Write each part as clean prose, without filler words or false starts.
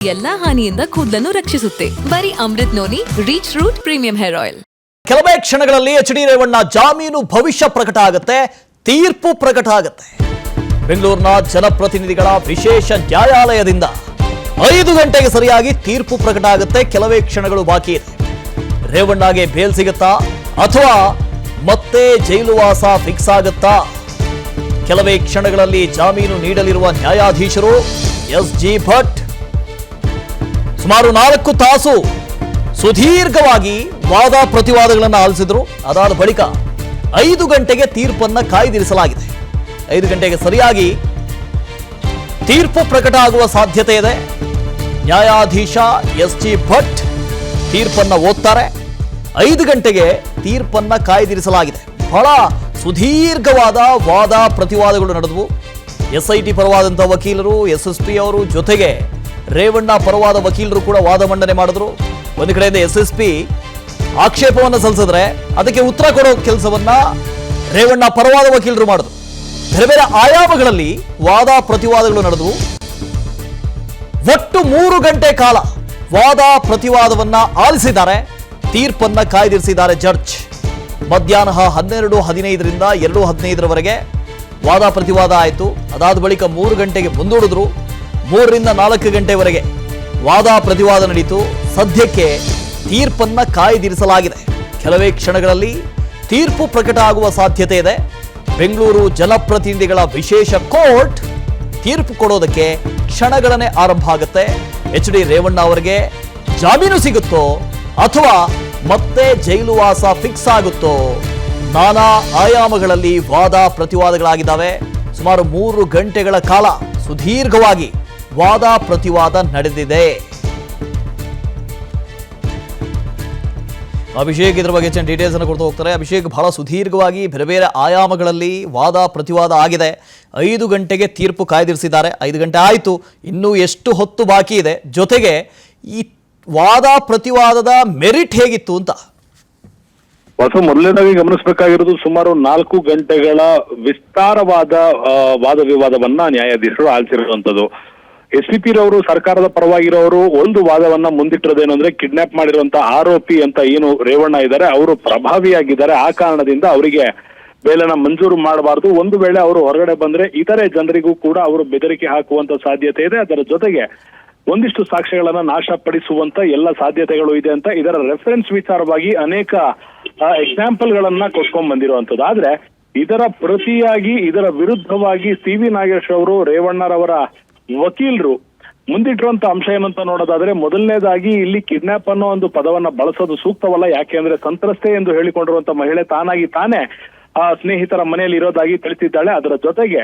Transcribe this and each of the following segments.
ಎಲ್ಲಾ ಹಾನಿಯಿಂದ ಕೂದಲನ್ನು ರಕ್ಷಿಸುತ್ತೆ. ಬರೀ Amrut noni reach root premium hair oil. ಕೆಲವೇ ಕ್ಷಣಗಳಲ್ಲಿ ಎಚ್ ಡಿ ರೇವಣ್ಣ ಜಾಮೀನು ಭವಿಷ್ಯ ಪ್ರಕಟ ಆಗುತ್ತೆ, ತೀರ್ಪು ಪ್ರಕಟ ಆಗುತ್ತೆ. ಬೆಂಗಳೂರಿನ ಜನಪ್ರತಿನಿಧಿಗಳ ವಿಶೇಷ ನ್ಯಾಯಾಲಯದಿಂದ 5 ಗಂಟೆಗೆ ಸರಿಯಾಗಿ ತೀರ್ಪು ಪ್ರಕಟ ಆಗುತ್ತೆ. ಕೆಲವೇ ಕ್ಷಣಗಳು ಬಾಕಿ ಇದೆ. ರೇವಣ್ಣಗೆ ಬೇಲ್ ಸಿಗುತ್ತಾ ಅಥವಾ ಮತ್ತೆ ಜೈಲುವಾಸ ಫಿಕ್ಸ್ ಆಗುತ್ತಾ? ಕೆಲವೇ ಕ್ಷಣಗಳಲ್ಲಿ ಜಾಮೀನು ನೀಡಲಿರುವ ನ್ಯಾಯಾಧೀಶರು ಎಸ್.ಜಿ. ಭಟ್ ಸುಮಾರು 4 ತಾಸು ಸುದೀರ್ಘವಾಗಿ ವಾದ ಪ್ರತಿವಾದಗಳನ್ನು ಆಲಿಸಿದ್ರು. ಅದಾದ ಬಳಿಕ 5 ಗಂಟೆಗೆ ತೀರ್ಪನ್ನ ಕಾಯ್ದಿರಿಸಲಾಗಿದೆ. 5 ಗಂಟೆಗೆ ಸರಿಯಾಗಿ ತೀರ್ಪು ಪ್ರಕಟ ಆಗುವ ಸಾಧ್ಯತೆ ಇದೆ. ನ್ಯಾಯಾಧೀಶ ಎಸ್.ಜಿ. ಭಟ್ ತೀರ್ಪನ್ನ ಓದ್ತಾರೆ. 5 ಗಂಟೆಗೆ ತೀರ್ಪನ್ನ ಕಾಯ್ದಿರಿಸಲಾಗಿದೆ. ಬಹಳ ಸುದೀರ್ಘವಾದ ವಾದ ಪ್ರತಿವಾದಗಳು ನಡೆದವು. ಎಸ್ಐಟಿ ಪರವಾದಂತಹ ವಕೀಲರು, ಎಸ್ಎಸ್ಪಿ ಅವರು, ಜೊತೆಗೆ ರೇವಣ್ಣ ಪರವಾದ ವಕೀಲರು ಕೂಡ ವಾದ ಮಂಡನೆ ಮಾಡಿದ್ರು. ಒಂದು ಕಡೆಯಿಂದ ಎಸ್ಎಸ್ಪಿ ಆಕ್ಷೇಪವನ್ನು ಸಲ್ಲಿಸಿದ್ರೆ ಅದಕ್ಕೆ ಉತ್ತರ ಕೊಡೋ ಕೆಲಸವನ್ನ ರೇವಣ್ಣ ಪರವಾದ ವಕೀಲರು ಮಾಡಿದ್ರು. ಬೇರೆ ಬೇರೆ ಆಯಾಮಗಳಲ್ಲಿ ವಾದ ಪ್ರತಿವಾದಗಳು ನಡೆದವು. ಒಟ್ಟು 3 ಗಂಟೆ ಕಾಲ ವಾದ ಪ್ರತಿವಾದವನ್ನ ಆಲಿಸಿದ್ದಾರೆ. ತೀರ್ಪನ್ನ ಕಾಯ್ದಿರಿಸಿದ್ದಾರೆ ಜಡ್ಜ್. ಮಧ್ಯಾಹ್ನ 12:15ರಿಂದ 2:15ರವರೆಗೆ ವಾದ ಪ್ರತಿವಾದ ಆಯಿತು. ಅದಾದ ಬಳಿಕ 3 ಗಂಟೆಗೆ ಮುಂದೂಡಿದ್ರು. 3ರಿಂದ 4 ಗಂಟೆವರೆಗೆ ವಾದ ಪ್ರತಿವಾದ ನಡೀತು. ಸದ್ಯಕ್ಕೆ ತೀರ್ಪನ್ನ ಕಾಯ್ದಿರಿಸಲಾಗಿದೆ. ಕೆಲವೇ ಕ್ಷಣಗಳಲ್ಲಿ ತೀರ್ಪು ಪ್ರಕಟ ಆಗುವ ಸಾಧ್ಯತೆ ಇದೆ. ಬೆಂಗಳೂರು ಜನಪ್ರತಿನಿಧಿಗಳ ವಿಶೇಷ ಕೋರ್ಟ್ ತೀರ್ಪು ಕೊಡೋದಕ್ಕೆ ಕ್ಷಣಗಳನ್ನೇ ಆರಂಭ ಆಗುತ್ತೆ. ಎಚ್ ಡಿ ರೇವಣ್ಣ ಅವರಿಗೆ ಜಾಮೀನು ಸಿಗುತ್ತೋ ಅಥವಾ ಮತ್ತೆ ಜೈಲುವಾಸ ಫಿಕ್ಸ್ ಆಗುತ್ತೋ? ನಾನಾ ಆಯಾಮಗಳಲ್ಲಿ ವಾದ ಪ್ರತಿವಾದಗಳಾಗಿದ್ದಾವೆ. ಸುಮಾರು 3 ಗಂಟೆಗಳ ಕಾಲ ಸುದೀರ್ಘವಾಗಿ ವಾದ ಪ್ರತಿವಾದ ನಡೆದಿದೆ. ಅಭಿಷೇಕ್ ಇದ್ರ ಬಗ್ಗೆ ಹೆಚ್ಚಿನ ಡೀಟೇಲ್ಸ್ ಅನ್ನು ಕೊಡ್ತಾ ಹೋಗ್ತಾರೆ. ಅಭಿಷೇಕ್, ಬಹಳ ಸುದೀರ್ಘವಾಗಿ ಬೇರೆ ಬೇರೆ ಆಯಾಮಗಳಲ್ಲಿ ವಾದ ಪ್ರತಿವಾದ ಆಗಿದೆ. 5 ಗಂಟೆಗೆ ತೀರ್ಪು ಕಾಯ್ದಿರಿಸಿದ್ದಾರೆ. 5 ಗಂಟೆ ಆಯಿತು, ಇನ್ನೂ ಎಷ್ಟು ಹೊತ್ತು ಬಾಕಿ ಇದೆ? ಜೊತೆಗೆ ಈ ವಾದ ಪ್ರತಿವಾದದ ಮೆರಿಟ್ ಹೇಗಿತ್ತು ಅಂತ ಮೊದಲನೇದಾಗಿ ಗಮನಿಸಬೇಕಾಗಿರೋದು, ಸುಮಾರು 4 ಗಂಟೆಗಳ ವಿಸ್ತಾರವಾದ ವಾದ ವಿವಾದವನ್ನ ನ್ಯಾಯಾಧೀಶರು ಆಲಿಸಿರುವಂತದ್ದು. ಎಸ್.ಪಿ. ರವರು ಸರ್ಕಾರದ ಪರವಾಗಿರೋರು ಒಂದು ವಾದವನ್ನ ಮುಂದಿಟ್ಟಿರೋದೇನು ಅಂದ್ರೆ, ಕಿಡ್ನಾಪ್ ಮಾಡಿರುವಂತಹ ಆರೋಪಿ ಅಂತ ಏನು ರೇವಣ್ಣ ಇದ್ದಾರೆ ಅವರು ಪ್ರಭಾವಿಯಾಗಿದ್ದಾರೆ. ಆ ಕಾರಣದಿಂದ ಅವರಿಗೆ ಬೇಲನ್ನ ಮಂಜೂರು ಮಾಡಬಾರದು. ಒಂದು ವೇಳೆ ಅವರು ಹೊರಗಡೆ ಬಂದ್ರೆ ಇತರೆ ಜನರಿಗೂ ಕೂಡ ಅವರು ಬೆದರಿಕೆ ಹಾಕುವಂತ ಸಾಧ್ಯತೆ ಇದೆ. ಅದರ ಜೊತೆಗೆ ಒಂದಿಷ್ಟು ಸಾಕ್ಷ್ಯಗಳನ್ನ ನಾಶಪಡಿಸುವಂತ ಎಲ್ಲ ಸಾಧ್ಯತೆಗಳು ಇದೆ ಅಂತ ಇದರ ರೆಫರೆನ್ಸ್ ವಿಚಾರವಾಗಿ ಅನೇಕ ಎಕ್ಸಾಂಪಲ್ ಗಳನ್ನ ಕೊಟ್ಕೊಂಡ್ ಬಂದಿರುವಂತದ್ದು. ಆದ್ರೆ ಇದರ ಪ್ರತಿಯಾಗಿ ಇದರ ವಿರುದ್ಧವಾಗಿ ಸಿ.ವಿ. ನಾಗೇಶ್ ಅವರು, ರೇವಣ್ಣರವರ ವಕೀಲರು ಮುಂದಿಟ್ಟಿರುವಂತ ಅಂಶ ಏನಂತ ನೋಡೋದಾದ್ರೆ, ಮೊದಲನೇದಾಗಿ ಇಲ್ಲಿ ಕಿಡ್ನಾಪ್ ಅನ್ನೋ ಒಂದು ಪದವನ್ನ ಬಳಸೋದು ಸೂಕ್ತವಲ್ಲ. ಯಾಕೆಂದ್ರೆ ಸಂತ್ರಸ್ತೆ ಎಂದು ಹೇಳಿಕೊಂಡಿರುವಂತ ಮಹಿಳೆ ತಾನಾಗಿ ತಾನೇ ಆ ಸ್ನೇಹಿತರ ಮನೆಯಲ್ಲಿ ಇರೋದಾಗಿ ತಿಳಿಸಿದ್ದಾಳೆ. ಅದರ ಜೊತೆಗೆ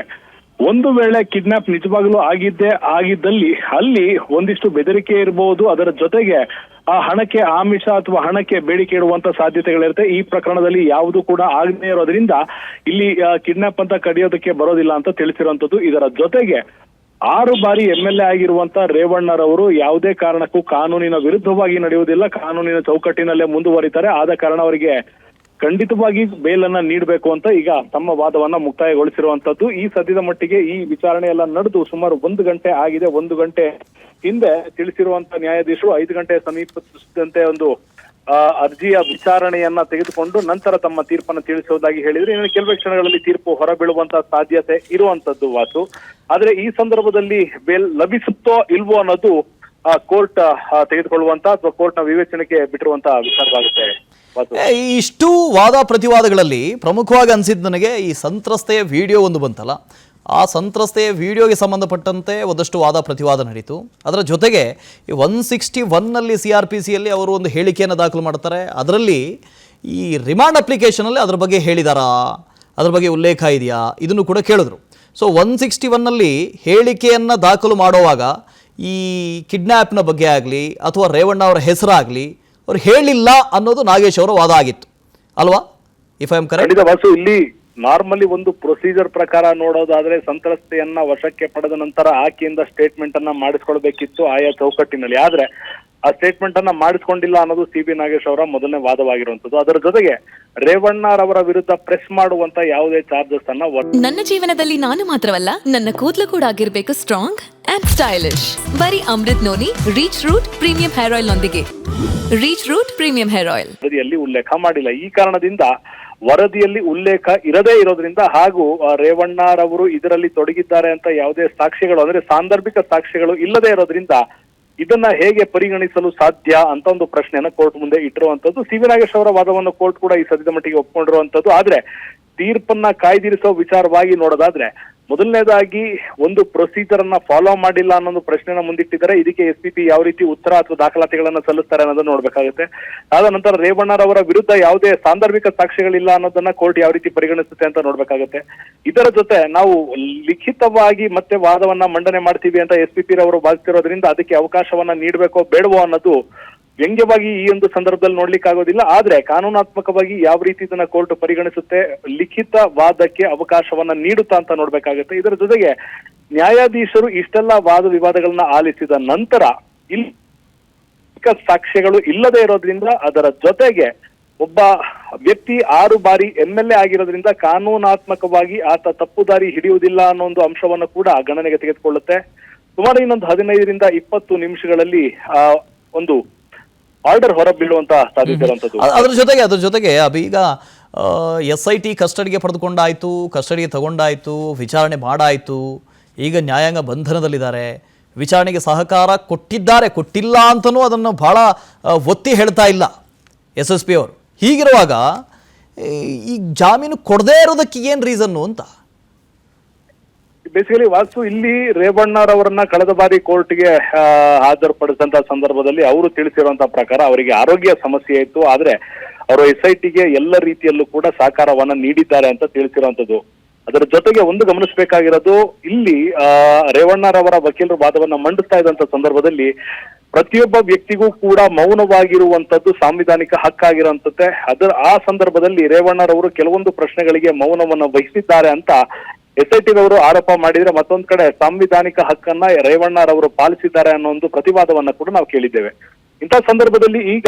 ಒಂದು ವೇಳೆ ಕಿಡ್ನಾಪ್ ನಿಜವಾಗ್ಲೂ ಆಗಿದ್ದಲ್ಲಿ ಅಲ್ಲಿ ಒಂದಿಷ್ಟು ಬೆದರಿಕೆ ಇರಬಹುದು. ಅದರ ಜೊತೆಗೆ ಆ ಹಣಕ್ಕೆ ಆಮಿಷ ಅಥವಾ ಹಣಕ್ಕೆ ಬೇಡಿಕೆ ಇಡುವಂತ ಸಾಧ್ಯತೆಗಳಿರುತ್ತೆ. ಈ ಪ್ರಕರಣದಲ್ಲಿ ಯಾವುದು ಕೂಡ ಆಗದೇ ಇರೋದ್ರಿಂದ ಇಲ್ಲಿ ಕಿಡ್ನಾಪ್ ಅಂತ ಕಡಿಯೋದಕ್ಕೆ ಬರೋದಿಲ್ಲ ಅಂತ ತಿಳಿಸಿರುವಂತದ್ದು. ಇದರ ಜೊತೆಗೆ 6 ಬಾರಿ MLA ಆಗಿರುವಂತ ರೇವಣ್ಣರವರು ಯಾವುದೇ ಕಾರಣಕ್ಕೂ ಕಾನೂನಿನ ವಿರುದ್ಧವಾಗಿ ನಡೆಯುವುದಿಲ್ಲ, ಕಾನೂನಿನ ಚೌಕಟ್ಟಿನಲ್ಲೇ ಮುಂದುವರಿತಾರೆ. ಆದ ಕಾರಣ ಅವರಿಗೆ ಖಂಡಿತವಾಗಿ ಬೇಲನ್ನ ನೀಡಬೇಕು ಅಂತ ಈಗ ತಮ್ಮ ವಾದವನ್ನ ಮುಕ್ತಾಯಗೊಳಿಸಿರುವಂತದ್ದು. ಈ ಸದ್ಯದ ಮಟ್ಟಿಗೆ ಈ ವಿಚಾರಣೆ ಎಲ್ಲ ನಡೆದು ಸುಮಾರು 1 ಗಂಟೆ ಆಗಿದೆ. 1 ಗಂಟೆ ಹಿಂದೆ ತಿಳಿಸಿರುವಂತ ನ್ಯಾಯಾಧೀಶರು 5 ಗಂಟೆ ಸಮೀಪಿಸಿದಂತೆ ಒಂದು ಅರ್ಜಿಯ ವಿಚಾರಣೆಯನ್ನ ತೆಗೆದುಕೊಂಡು ನಂತರ ತಮ್ಮ ತೀರ್ಪನ್ನು ತಿಳಿಸುವುದಾಗಿ ಹೇಳಿದ್ರೆ, ಇನ್ನು ಕೆಲವೇ ಕ್ಷಣಗಳಲ್ಲಿ ತೀರ್ಪು ಹೊರಬೀಳುವಂತ ಸಾಧ್ಯತೆ ಇರುವಂತದ್ದು ವಾಸು. ಆದ್ರೆ ಈ ಸಂದರ್ಭದಲ್ಲಿ ಬೇಲ್ ಲಭಿಸುತ್ತೋ ಇಲ್ವೋ ಅನ್ನೋದು ಕೋರ್ಟ್ ತೆಗೆದುಕೊಳ್ಳುವಂತ ಅಥವಾ ಕೋರ್ಟ್ನ ವಿವೇಚನೆಗೆ ಬಿಟ್ಟಿರುವಂತ ವಿಚಾರವಾಗುತ್ತೆ. ಇಷ್ಟು ವಾದ ಪ್ರತಿವಾದಗಳಲ್ಲಿ ಪ್ರಮುಖವಾಗಿ ಅನಿಸಿದ್ದು ನನಗೆ ಈ ಸಂತ್ರಸ್ತೆಯ ವಿಡಿಯೋ ಒಂದು ಬಂತಲ್ಲ, ಆ ಸಂತ್ರಸ್ತೆಯ ವಿಡಿಯೋಗೆ ಸಂಬಂಧಪಟ್ಟಂತೆ ಒಂದಷ್ಟು ವಾದ ಪ್ರತಿವಾದ ನಡೀತು. ಅದರ ಜೊತೆಗೆ ಈ 161ನಲ್ಲಿ CRPCಯಲ್ಲಿ ಅವರು ಒಂದು ಹೇಳಿಕೆಯನ್ನು ದಾಖಲು ಮಾಡ್ತಾರೆ. ಅದರಲ್ಲಿ ಈ ರಿಮಾಂಡ್ ಅಪ್ಲಿಕೇಶನಲ್ಲಿ ಅದ್ರ ಬಗ್ಗೆ ಹೇಳಿದಾರಾ, ಅದ್ರ ಬಗ್ಗೆ ಉಲ್ಲೇಖ ಇದೆಯಾ, ಇದನ್ನು ಕೂಡ ಕೇಳಿದ್ರು. ಸೊ 161ನಲ್ಲಿ ಹೇಳಿಕೆಯನ್ನು ದಾಖಲು ಮಾಡುವಾಗ ಈ ಕಿಡ್ನ್ಯಾಪ್ನ ಬಗ್ಗೆ ಆಗಲಿ ಅಥವಾ ರೇವಣ್ಣ ಅವರ ಹೆಸರಾಗಲಿ ಅವ್ರು ಹೇಳಿಲ್ಲ ಅನ್ನೋದು ನಾಗೇಶ್ ಅವರ ವಾದ ಆಗಿತ್ತು ಅಲ್ವಾ? If I am correct. Vasu, ಇಲ್ಲಿ ನಾರ್ಮಲಿ ಒಂದು ಪ್ರೊಸೀಜರ್ ಪ್ರಕಾರ ನೋಡೋದಾದ್ರೆ ಸಂತ್ರಸ್ತೆಯನ್ನ ವಶಕ್ಕೆ ಪಡೆದ ನಂತರ ಆಕೆಯಿಂದ ಸ್ಟೇಟ್ಮೆಂಟ್ ಅನ್ನ ಮಾಡಿಸ್ಕೊಳ್ಬೇಕಿತ್ತು ಆಯಾ ಚೌಕಟ್ಟಿನಲ್ಲಿ. ಆದ್ರೆ ಆ ಸ್ಟೇಟ್ಮೆಂಟ್ ಅನ್ನ ಮಾಡಿಸ್ಕೊಂಡಿಲ್ಲ ಅನ್ನೋದು ಸಿ.ಬಿ. ನಾಗೇಶ್ ಅವರ ಮೊದಲನೇ ವಾದವಾಗಿರುವಂತದ್ದು. ಅದರ ಜೊತೆಗೆ ರೇವಣ್ಣರವರ ವಿರುದ್ಧ ಪ್ರೆಸ್ ಮಾಡುವಂತ ಯಾವುದೇ ಚಾರ್ಜಸ್ ಅನ್ನ ನನ್ನ ಜೀವನದಲ್ಲಿ ನಾನು ಮಾತ್ರವಲ್ಲ, ನನ್ನ ಕೂದಲು ಕೂಡ ಆಗಿರ್ಬೇಕು ಸ್ಟ್ರಾಂಗ್ ಅಂಡ್ ಸ್ಟೈಲಿಶ್. ಬರೀ Amrut noni reach root premium hair oil ನೊಂದಿಗೆ. Reach root premium hair oil ವರದಿಯಲ್ಲಿ ಉಲ್ಲೇಖ ಮಾಡಿಲ್ಲ. ಈ ಕಾರಣದಿಂದ ವರದಿಯಲ್ಲಿ ಉಲ್ಲೇಖ ಇರದೇ ಇರೋದ್ರಿಂದ ಹಾಗೂ ರೇವಣ್ಣರವರು ಇದರಲ್ಲಿ ತೊಡಗಿದ್ದಾರೆ ಅಂತ ಯಾವುದೇ ಸಾಕ್ಷ್ಯಗಳು ಅಂದ್ರೆ ಸಾಂದರ್ಭಿಕ ಸಾಕ್ಷ್ಯಗಳು ಇಲ್ಲದೆ ಇರೋದ್ರಿಂದ ಇದನ್ನ ಹೇಗೆ ಪರಿಗಣಿಸಲು ಸಾಧ್ಯ ಅಂತ ಒಂದು ಪ್ರಶ್ನೆಯನ್ನ ಕೋರ್ಟ್ ಮುಂದೆ ಇಟ್ಟಿರುವಂತದ್ದು. ಸಿ.ವಿ. ನಾಗೇಶ್ ಅವರ ವಾದವನ್ನು ಕೋರ್ಟ್ ಕೂಡ ಈ ಸದ್ಯದ ಮಟ್ಟಿಗೆ ಒಪ್ಕೊಂಡಿರುವಂತದ್ದು. ಆದ್ರೆ ತೀರ್ಪನ್ನ ಕಾಯ್ದಿರಿಸೋ ವಿಚಾರವಾಗಿ ನೋಡೋದಾದ್ರೆ ಮೊದಲನೇದಾಗಿ ಒಂದು ಪ್ರೊಸೀಜರ್ ಅನ್ನ ಫಾಲೋ ಮಾಡಿಲ್ಲ ಅನ್ನೋ ಪ್ರಶ್ನೆನ ಮುಂದಿಟ್ಟಿದ್ದಾರೆ. ಇದಕ್ಕೆ SPP ಯಾವ ರೀತಿ ಉತ್ತರ ಅಥವಾ ದಾಖಲಾತಿಗಳನ್ನ ಸಲ್ಲಿಸ್ತಾರೆ ಅನ್ನೋದನ್ನ ನೋಡ್ಬೇಕಾಗುತ್ತೆ. ಆದ ನಂತರ ರೇವಣ್ಣರವರ ವಿರುದ್ಧ ಯಾವುದೇ ಸಾಂದರ್ಭಿಕ ಸಾಕ್ಷ್ಯಗಳಿಲ್ಲ ಅನ್ನೋದನ್ನ ಕೋರ್ಟ್ ಯಾವ ರೀತಿ ಪರಿಗಣಿಸುತ್ತೆ ಅಂತ ನೋಡ್ಬೇಕಾಗುತ್ತೆ. ಇದರ ಜೊತೆ ನಾವು ಲಿಖಿತವಾಗಿ ಮತ್ತೆ ವಾದವನ್ನ ಮಂಡನೆ ಮಾಡ್ತೀವಿ ಅಂತ SPP ರವರು ಭಾವಿಸ್ತಿರೋದ್ರಿಂದ ಅದಕ್ಕೆ ಅವಕಾಶವನ್ನ ನೀಡಬೇಕೋ ಬೇಡವೋ ಅನ್ನೋದು ವ್ಯಂಗ್ಯವಾಗಿ ಈ ಒಂದು ಸಂದರ್ಭದಲ್ಲಿ ನೋಡ್ಲಿಕ್ಕೆ ಆಗೋದಿಲ್ಲ. ಆದ್ರೆ ಕಾನೂನಾತ್ಮಕವಾಗಿ ಯಾವ ರೀತಿ ಇದನ್ನ ಕೋರ್ಟ್ ಪರಿಗಣಿಸುತ್ತೆ, ಲಿಖಿತ ವಾದಕ್ಕೆ ಅವಕಾಶವನ್ನ ನೀಡುತ್ತಾ ಅಂತ ನೋಡ್ಬೇಕಾಗುತ್ತೆ. ಇದರ ಜೊತೆಗೆ ನ್ಯಾಯಾಧೀಶರು ಇಷ್ಟೆಲ್ಲ ವಾದ ವಿವಾದಗಳನ್ನ ಆಲಿಸಿದ ನಂತರ ಇಲ್ಲಿ ಸಾಕ್ಷ್ಯಗಳು ಇಲ್ಲದೆ ಇರೋದ್ರಿಂದ ಅದರ ಜೊತೆಗೆ ಒಬ್ಬ ವ್ಯಕ್ತಿ 6 ಬಾರಿ MLA ಆಗಿರೋದ್ರಿಂದ ಕಾನೂನಾತ್ಮಕವಾಗಿ ಆತ ತಪ್ಪುದಾರಿ ಹಿಡಿಯುವುದಿಲ್ಲ ಅನ್ನೋ ಒಂದು ಅಂಶವನ್ನು ಕೂಡ ಗಣನೆಗೆ ತೆಗೆದುಕೊಳ್ಳುತ್ತೆ. ಸುಮಾರು ಇನ್ನೊಂದು 15ರಿಂದ 20 ನಿಮಿಷಗಳಲ್ಲಿ ಒಂದು ಆರ್ಡರ್ ಹೊರಬೀಳುವಂತ ಸಾಧ್ಯತೆ ಇರುವಂತದ್ದು. ಅದ್ರ ಜೊತೆಗೆ ಈಗ SIT ಕಸ್ಟಡಿಗೆ ಪಡೆದುಕೊಂಡಾಯ್ತು, ಕಸ್ಟಡಿಗೆ ತಗೊಂಡಾಯ್ತು, ವಿಚಾರಣೆ ಮಾಡಾಯ್ತು, ಈಗ ನ್ಯಾಯಾಂಗ ಬಂಧನದಲ್ಲಿದ್ದಾರೆ, ವಿಚಾರಣೆಗೆ ಸಹಕಾರ ಕೊಟ್ಟಿಲ್ಲ ಅಂತನೂ ಅದನ್ನು ಬಹಳ ಒತ್ತಿ ಹೇಳ್ತಾ ಇಲ್ಲ SSP ಅವರು. ಹೀಗಿರುವಾಗ ಈ ಜಾಮೀನು ಕೊಡದೇ ಇರೋದಕ್ಕೆ ಏನ್ ರೀಸನ್ನು ಅಂತ ಬೇಸಿಕಲಿ ವಾಸು ಇಲ್ಲಿ ರೇವಣ್ಣರವರನ್ನ ಕಳೆದ ಬಾರಿ ಕೋರ್ಟ್ಗೆ ಹಾಜರುಪಡಿಸಿದಂತ ಸಂದರ್ಭದಲ್ಲಿ ಅವರು ತಿಳಿಸಿರುವಂತಹ ಪ್ರಕಾರ ಅವರಿಗೆ ಆರೋಗ್ಯ ಸಮಸ್ಯೆ ಇತ್ತು, ಆದ್ರೆ ಅವರು SITಗೆ ಎಲ್ಲ ರೀತಿಯಲ್ಲೂ ಕೂಡ ಸಹಕಾರವನ್ನ ನೀಡಿದ್ದಾರೆ ಅಂತ ತಿಳಿಸಿರುವಂತದ್ದು. ಅದರ ಜೊತೆಗೆ ಒಂದು ಗಮನಿಸಬೇಕಾಗಿರೋದು ಇಲ್ಲಿ ರೇವಣ್ಣರವರ ವಕೀಲರು ವಾದವನ್ನ ಮಂಡಿಸ್ತಾ ಇದ್ದಂತ ಸಂದರ್ಭದಲ್ಲಿ ಪ್ರತಿಯೊಬ್ಬ ವ್ಯಕ್ತಿಗೂ ಕೂಡ ಮೌನವಾಗಿರುವಂತದ್ದು ಸಾಂವಿಧಾನಿಕ ಹಕ್ಕಾಗಿರುವಂತದ್ದೇ. ಆ ಸಂದರ್ಭದಲ್ಲಿ ರೇವಣ್ಣರವರು ಕೆಲವೊಂದು ಪ್ರಶ್ನೆಗಳಿಗೆ ಮೌನವನ್ನ ವಹಿಸಿದ್ದಾರೆ ಅಂತ SIT ರವರು ಆರೋಪ ಮಾಡಿದ್ರೆ, ಮತ್ತೊಂದ್ ಕಡೆ ಸಾಂವಿಧಾನಿಕ ಹಕ್ಕನ್ನ ರೇವಣ್ಣರವರು ಪಾಲಿಸಿದ್ದಾರೆ ಅನ್ನೋ ಒಂದು ಪ್ರತಿವಾದವನ್ನ ಕೂಡ ನಾವು ಕೇಳಿದ್ದೇವೆ. ಇಂಥ ಸಂದರ್ಭದಲ್ಲಿ ಈಗ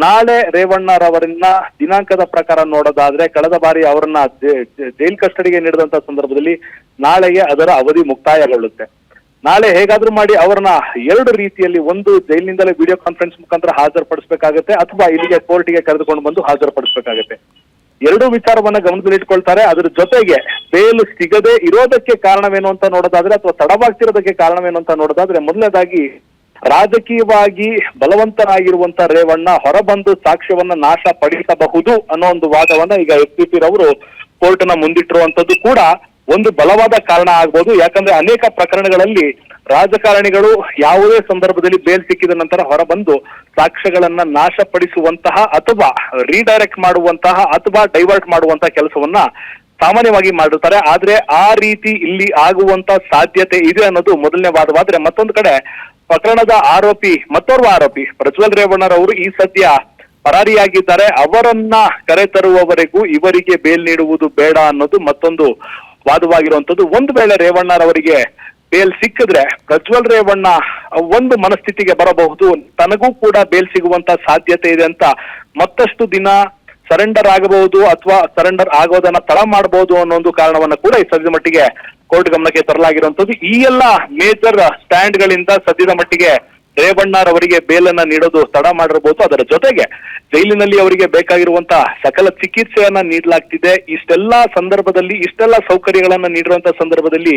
ನಾಳೆ ರೇವಣ್ಣರವರನ್ನ ದಿನಾಂಕದ ಪ್ರಕಾರ ನೋಡೋದಾದ್ರೆ ಕಳೆದ ಬಾರಿ ಅವರನ್ನ ಜೈಲ್ ಕಸ್ಟಡಿಗೆ ನೀಡಿದಂತ ಸಂದರ್ಭದಲ್ಲಿ ನಾಳೆಗೆ ಅದರ ಅವಧಿ ಮುಕ್ತಾಯಗೊಳ್ಳುತ್ತೆ. ನಾಳೆ ಹೇಗಾದ್ರೂ ಮಾಡಿ ಅವರನ್ನ 2 ರೀತಿಯಲ್ಲಿ, ಒಂದು ಜೈಲಿನಿಂದಲೇ ವಿಡಿಯೋ ಕಾನ್ಫರೆನ್ಸ್ ಮುಖಾಂತರ ಹಾಜರುಪಡಿಸಬೇಕಾಗುತ್ತೆ ಅಥವಾ ಇಲ್ಲಿಗೆ ಕೋರ್ಟಿಗೆ ಕರೆದುಕೊಂಡು ಬಂದು ಹಾಜರುಪಡಿಸಬೇಕಾಗುತ್ತೆ. 2 ವಿಚಾರವನ್ನ ಗಮನದಲ್ಲಿಟ್ಕೊಳ್ತಾರೆ. ಅದ್ರ ಜೊತೆಗೆ ಬೇಲ್ ಸಿಗದೆ ಇರೋದಕ್ಕೆ ಕಾರಣವೇನು ಅಂತ ನೋಡೋದಾದ್ರೆ ಅಥವಾ ತಡವಾಗ್ತಿರೋದಕ್ಕೆ ಕಾರಣವೇನು ಅಂತ ನೋಡೋದಾದ್ರೆ ಮೊದಲನೇದಾಗಿ ರಾಜಕೀಯವಾಗಿ ಬಲವಂತನಾಗಿರುವಂತ ರೇವಣ್ಣ ಹೊರಬಂದು ಸಾಕ್ಷ್ಯವನ್ನ ನಾಶ ಪಡಿಸಬಹುದು ಅನ್ನೋ ಒಂದು ವಾದವನ್ನ ಈಗ SPP ರವರು ಕೋರ್ಟ್ನ ಮುಂದಿಟ್ಟಿರುವಂತದ್ದು ಕೂಡ ಒಂದು ಬಲವಾದ ಕಾರಣ ಆಗ್ಬೋದು. ಯಾಕಂದ್ರೆ ಅನೇಕ ಪ್ರಕರಣಗಳಲ್ಲಿ ರಾಜಕಾರಣಿಗಳು ಯಾವುದೇ ಸಂದರ್ಭದಲ್ಲಿ ಬೇಲ್ ಸಿಕ್ಕಿದ ನಂತರ ಹೊರಬಂದು ಸಾಕ್ಷ್ಯಗಳನ್ನ ನಾಶಪಡಿಸುವಂತಹ ಅಥವಾ ರೀಡೈರೆಕ್ಟ್ ಮಾಡುವಂತಹ ಅಥವಾ ಡೈವರ್ಟ್ ಮಾಡುವಂತಹ ಕೆಲಸವನ್ನ ಸಾಮಾನ್ಯವಾಗಿ ಮಾಡಿರ್ತಾರೆ. ಆದ್ರೆ ಆ ರೀತಿ ಇಲ್ಲಿ ಆಗುವಂತ ಸಾಧ್ಯತೆ ಇದೆ ಅನ್ನೋದು ಮೊದಲನೇ ವಾದವಾದ್ರೆ, ಮತ್ತೊಂದು ಕಡೆ ಪ್ರಕರಣದ ಮತ್ತೋರ್ವ ಆರೋಪಿ ಪ್ರಜ್ವಲ್ ರೇವಣ್ಣರವರು ಈ ಸದ್ಯ ಪರಾರಿಯಾಗಿದ್ದಾರೆ. ಅವರನ್ನ ಕರೆತರುವವರೆಗೂ ಇವರಿಗೆ ಬೇಲ್ ನೀಡುವುದು ಬೇಡ ಅನ್ನೋದು ಮತ್ತೊಂದು ವಾದವಾಗಿರುವಂತದ್ದು. ಒಂದು ವೇಳೆ ರೇವಣ್ಣರವರಿಗೆ ಬೇಲ್ ಸಿಕ್ಕಿದ್ರೆ ಪ್ರಜ್ವಲ್ ರೇವಣ್ಣ ಒಂದು ಮನಸ್ಥಿತಿಗೆ ಬರಬಹುದು, ತನಗೂ ಕೂಡ ಬೇಲ್ ಸಿಗುವಂತ ಸಾಧ್ಯತೆ ಇದೆ ಅಂತ ಮತ್ತಷ್ಟು ದಿನ ಸರೆಂಡರ್ ಆಗಬಹುದು ಅಥವಾ ಸರೆಂಡರ್ ಆಗೋದನ್ನ ತಡ ಮಾಡಬಹುದು ಅನ್ನೋ ಒಂದು ಕಾರಣವನ್ನ ಕೂಡ ಈ ಸದ್ಯದ ಮಟ್ಟಿಗೆ ಕೋರ್ಟ್ ಗಮನಕ್ಕೆ ತರಲಾಗಿರುವಂತದ್ದು. ಈ ಎಲ್ಲ ಮೇಜರ್ ಸ್ಟ್ಯಾಂಡ್ ಗಳಿಂದ ಸದ್ಯದ ಮಟ್ಟಿಗೆ ರೇವಣ್ಣರವರಿಗೆ ಬೇಲನ್ನ ನೀಡೋದು ತಡ ಮಾಡಿರಬಹುದು. ಅದರ ಜೊತೆಗೆ ಜೈಲಿನಲ್ಲಿ ಅವರಿಗೆ ಬೇಕಾಗಿರುವಂತಹ ಸಕಲ ಚಿಕಿತ್ಸೆಯನ್ನ ನೀಡಲಾಗ್ತಿದೆ. ಇಷ್ಟೆಲ್ಲಾ ಸಂದರ್ಭದಲ್ಲಿ ಇಷ್ಟೆಲ್ಲ ಸೌಕರ್ಯಗಳನ್ನ ನೀಡಿರುವಂತಹ ಸಂದರ್ಭದಲ್ಲಿ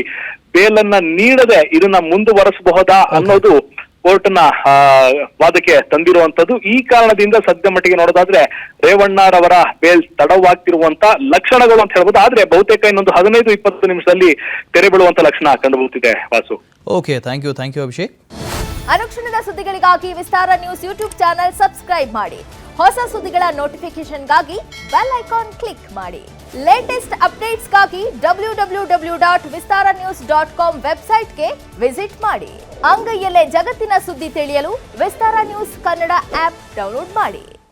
ಬೇಲನ್ನ ನೀಡದೆ ಇದನ್ನ ಮುಂದುವರೆಸಬಹುದಾ ಅನ್ನೋದು ಕೋರ್ಟ್ನ ವಾದಕ್ಕೆ ತಂದಿರುವಂತದ್ದು. ಈ ಕಾರಣದಿಂದ ಸದ್ಯ ಮಟ್ಟಿಗೆ ನೋಡೋದಾದ್ರೆ ರೇವಣ್ಣರವರ ಬೇಲ್ ತಡವಾಗ್ತಿರುವಂತ ಲಕ್ಷಣಗಳು ಅಂತ ಹೇಳ್ಬೋದು. ಆದ್ರೆ ಬಹುತೇಕ ಇನ್ನೊಂದು 15-20 ನಿಮಿಷದಲ್ಲಿ ತೆರೆ ಬೀಳುವಂತ ಲಕ್ಷಣ ಕಂಡುಬರುತ್ತಿದೆ. Vasu, okay, thank you Abhishek. ಅನುಕ್ಷಣದ ಸುದ್ದಿಗಳಿಗಾಗಿ Vistara news YouTube channel subscribe ಮಾಡಿ. ಹೊಸ ಸುದ್ದಿಗಳ ನೋಟಿಫಿಕೇಶನ್ಗಾಗಿ ಬೆಲ್ ಐಕಾನ್ ಕ್ಲಿಕ್ ಮಾಡಿ. ಲೇಟೆಸ್ಟ್ ಅಪ್ಡೇಟ್ಸ್ಗಾಗಿ www.vistaranews.com ವೆಬ್ಸೈಟ್ಗೆ ವಿಸಿಟ್ ಮಾಡಿ. ಅಂಗೈಯಲ್ಲೇ ಜಗತ್ತಿನ ಸುದ್ದಿ ತಿಳಿಯಲು Vistara news Kannada app download ಮಾಡಿ.